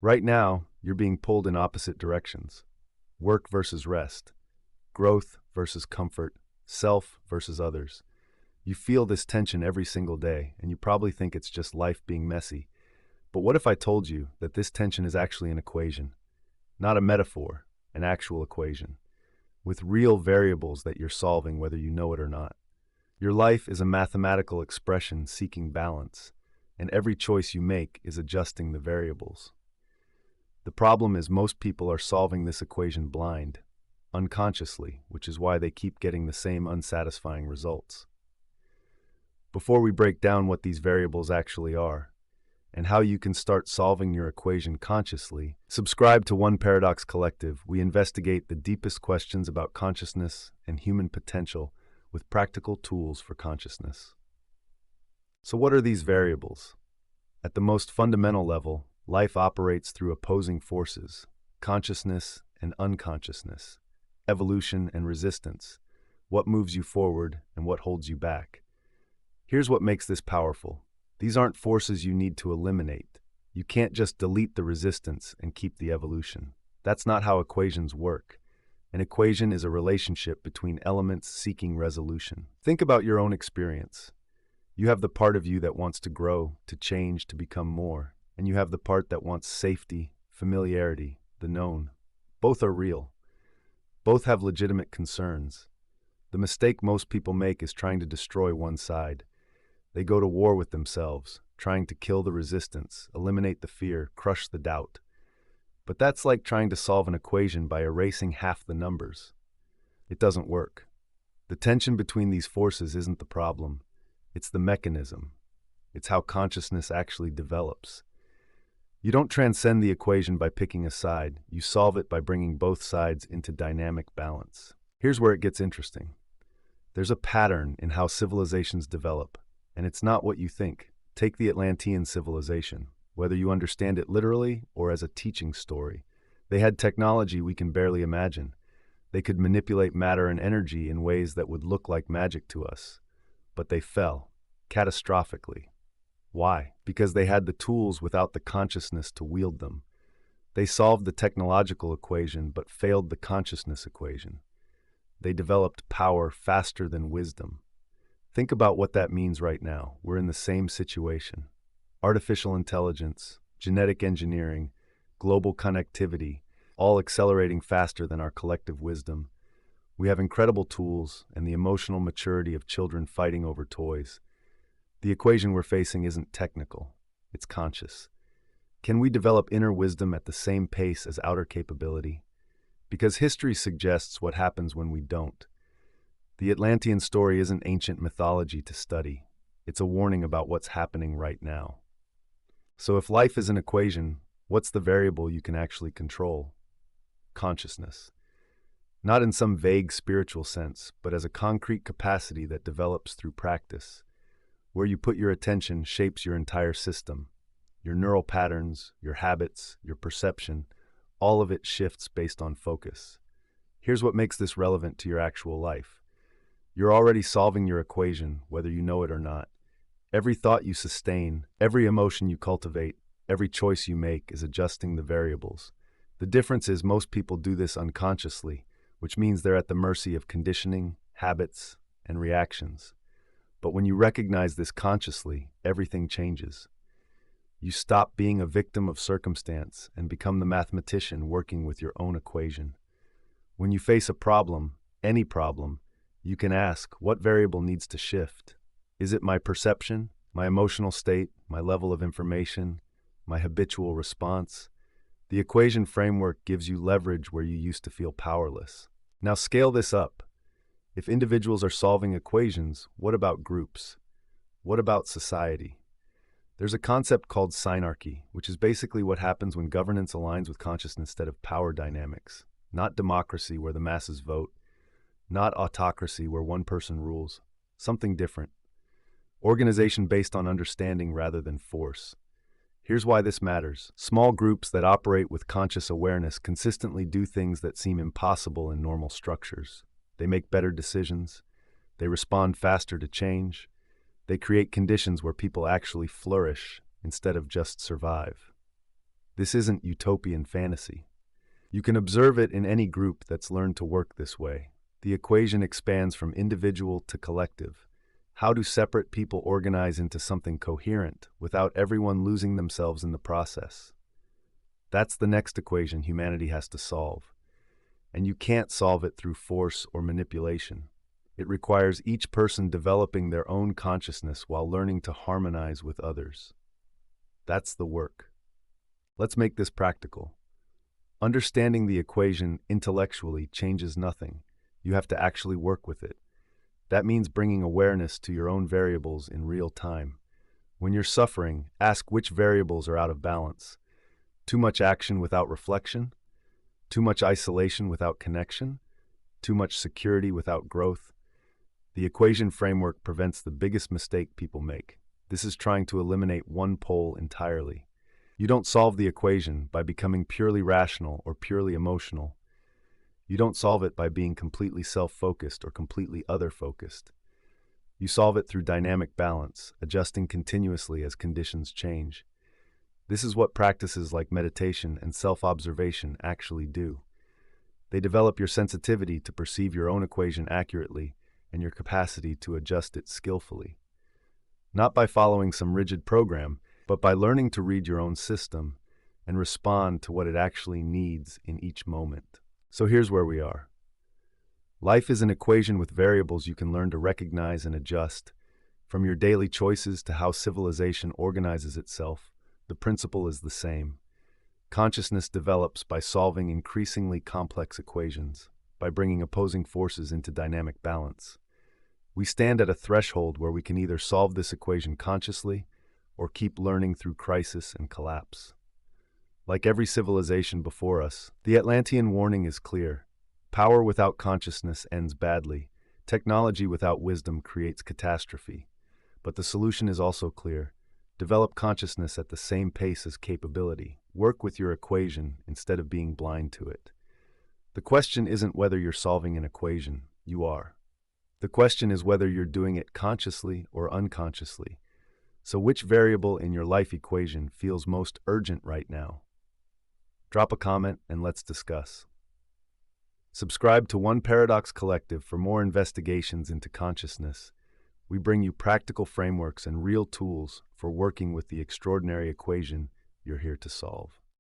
Right now, you're being pulled in opposite directions. Work versus rest, growth versus comfort, self versus others. You feel this tension every single day, and you probably think it's just life being messy. But what if I told you that this tension is actually an equation? Not a metaphor, an actual equation, with real variables that you're solving whether you know it or not. Your life is a mathematical expression seeking balance, and every choice you make is adjusting the variables. The problem is most people are solving this equation blind, unconsciously, which is why they keep getting the same unsatisfying results. Before we break down what these variables actually are, and how you can start solving your equation consciously, subscribe to One Paradox Collective. We investigate the deepest questions about consciousness and human potential with practical tools for consciousness. So what are these variables? At the most fundamental level, life operates through opposing forces, consciousness and unconsciousness, evolution and resistance, what moves you forward and what holds you back. Here's what makes this powerful. These aren't forces you need to eliminate. You can't just delete the resistance and keep the evolution. That's not how equations work. An equation is a relationship between elements seeking resolution. Think about your own experience. You have the part of you that wants to grow, to change, to become more, and you have the part that wants safety, familiarity, the known. Both are real. Both have legitimate concerns. The mistake most people make is trying to destroy one side. They go to war with themselves, trying to kill the resistance, eliminate the fear, crush the doubt. But that's like trying to solve an equation by erasing half the numbers. It doesn't work. The tension between these forces isn't the problem. It's the mechanism. It's how consciousness actually develops. You don't transcend the equation by picking a side. You solve it by bringing both sides into dynamic balance. Here's where it gets interesting. There's a pattern in how civilizations develop, and it's not what you think. Take the Atlantean civilization. Whether you understand it literally or as a teaching story, they had technology we can barely imagine. They could manipulate matter and energy in ways that would look like magic to us. But they fell, catastrophically. Why? Because they had the tools without the consciousness to wield them. They solved the technological equation but failed the consciousness equation. They developed power faster than wisdom. Think about what that means right now. We're in the same situation. Artificial intelligence, genetic engineering, global connectivity, all accelerating faster than our collective wisdom. We have incredible tools and the emotional maturity of children fighting over toys. The equation we're facing isn't technical, it's conscious. Can we develop inner wisdom at the same pace as outer capability? Because history suggests what happens when we don't. The Atlantean story isn't ancient mythology to study. It's a warning about what's happening right now. So if life is an equation, what's the variable you can actually control? Consciousness. Not in some vague spiritual sense, but as a concrete capacity that develops through practice. Where you put your attention shapes your entire system. Your neural patterns, your habits, your perception, all of it shifts based on focus. Here's what makes this relevant to your actual life. You're already solving your equation, whether you know it or not. Every thought you sustain, every emotion you cultivate, every choice you make is adjusting the variables. The difference is most people do this unconsciously, which means they're at the mercy of conditioning, habits, and reactions. But when you recognize this consciously, everything changes. You stop being a victim of circumstance and become the mathematician working with your own equation. When you face a problem, any problem, you can ask, what variable needs to shift? Is it my perception, my emotional state, my level of information, my habitual response? The equation framework gives you leverage where you used to feel powerless. Now scale this up. If individuals are solving equations, what about groups? What about society? There's a concept called synarchy, which is basically what happens when governance aligns with consciousness instead of power dynamics. Not democracy where the masses vote, not autocracy where one person rules. Something different. Organization based on understanding rather than force. Here's why this matters. Small groups that operate with conscious awareness consistently do things that seem impossible in normal structures. They make better decisions. They respond faster to change. They create conditions where people actually flourish instead of just survive. This isn't utopian fantasy. You can observe it in any group that's learned to work this way. The equation expands from individual to collective. How do separate people organize into something coherent without everyone losing themselves in the process? That's the next equation humanity has to solve. And you can't solve it through force or manipulation. It requires each person developing their own consciousness while learning to harmonize with others. That's the work. Let's make this practical. Understanding the equation intellectually changes nothing. You have to actually work with it. That means bringing awareness to your own variables in real time. When you're suffering, ask which variables are out of balance. Too much action without reflection? Too much isolation without connection? Too much security without growth? The equation framework prevents the biggest mistake people make. This is trying to eliminate one pole entirely. You don't solve the equation by becoming purely rational or purely emotional. You don't solve it by being completely self-focused or completely other-focused. You solve it through dynamic balance, adjusting continuously as conditions change. This is what practices like meditation and self-observation actually do. They develop your sensitivity to perceive your own equation accurately and your capacity to adjust it skillfully. Not by following some rigid program, but by learning to read your own system and respond to what it actually needs in each moment. So here's where we are. Life is an equation with variables you can learn to recognize and adjust. From your daily choices to how civilization organizes itself, the principle is the same. Consciousness develops by solving increasingly complex equations, by bringing opposing forces into dynamic balance. We stand at a threshold where we can either solve this equation consciously or keep learning through crisis and collapse. Like every civilization before us, the Atlantean warning is clear. Power without consciousness ends badly. Technology without wisdom creates catastrophe. But the solution is also clear. Develop consciousness at the same pace as capability. Work with your equation instead of being blind to it. The question isn't whether you're solving an equation. You are. The question is whether you're doing it consciously or unconsciously. So which variable in your life equation feels most urgent right now? Drop a comment and let's discuss. Subscribe to One Paradox Collective for more investigations into consciousness. We bring you practical frameworks and real tools for working with the extraordinary equation you're here to solve.